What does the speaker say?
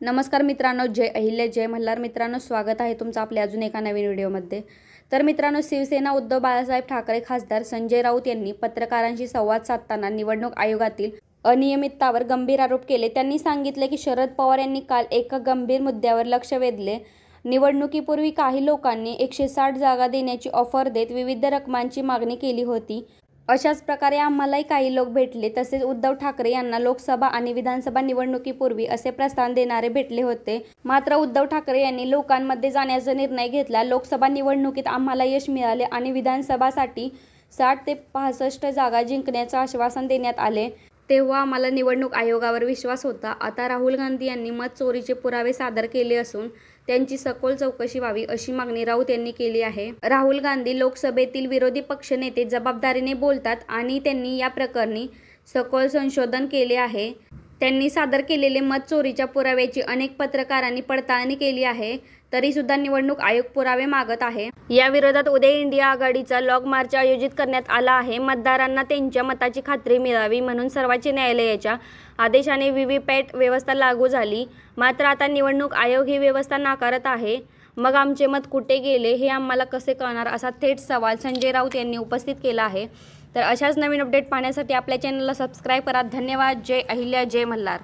नमस्कार मित्रांनो, जय अहिल्या जय मल्हार मित्रांनो, स्वागत आहे तुमचं आपल्या अजून एका नवीन व्हिडिओमध्ये। तर मित्रांनो, शिवसेना उद्धव बाळासाहेब ठाकरे खासदार संजय राऊत यांनी पत्रकारांशी संवाद साधताना निवडणूक आयोगातील अनियमिततावर गंभीर आरोप केले। त्यांनी सांगितले की शरद पवार यांनी काल एका गंभीर मुद्द्यावर लक्ष वेधले। निवडणुकीपूर्वी काही लोकांनी 160 जागा देण्याची ऑफर देत विविध रकमांची मागणी केली होती। अशाच प्रकारे आम्हालाही काही लोक भेटले, तसेच उद्धव ठाकरे यांना लोकसभा आणि विधानसभा निवडणुकीपूर्वी असे प्रस्थान देणारे भेटले होते। मात्र उद्धव ठाकरे यांनी लोकांमध्ये जाण्याचा निर्णय घेतला। लोकसभा निवडणुकीत आम्हाला यश मिळाले आणि विधानसभासाठी 60 ते 65 जागा जिंकण्याचे आश्वासन देण्यात आले। तेव्हा आम्हाला निवडणूक आयोगावर विश्वास होता। आता राहुल गांधी यांनी मत चोरीचे पुरावे सादर केले असून त्यांची सखोल चौकशी व्हावी अशी मागणी राऊत यांनी केली आहे। राहुल गांधी लोकसभेतील विरोधी पक्षनेते जबाबदारीने बोलतात आणि त्यांनी या प्रकरणी सखोल संशोधन केले आहे। त्यांनी सादर केलेले मत चोरीच्या पुराव्याची अनेक पत्रकारांनी पडताळणी केली आहे, तरी सुद्धा निवडणूक आयोग पुरावे मागत आहे। या विरोधात उद्या इंडिया आघाडीचा लॉग मार्च आयोजित करण्यात आला आहे। मतदारांना त्यांच्या मताची खात्री मिळावी म्हणून सर्वोच्च न्यायालयाच्या आदेशाने व्हीव्हीपॅट व्यवस्था लागू झाली। मात्र आता निवडणूक आयोग ही व्यवस्था नाकारत आहे। मग आमचे मत कुठे गेले हे आम्हाला कसे कळणार, असा थेट सवाल संजय राऊत यांनी उपस्थित केला आहे। तर अशाच नवीन अपडेट पाहण्यासाठी आपल्या चॅनलला सबस्क्राईब करा। धन्यवाद। जय अहिल्या जय मल्हार।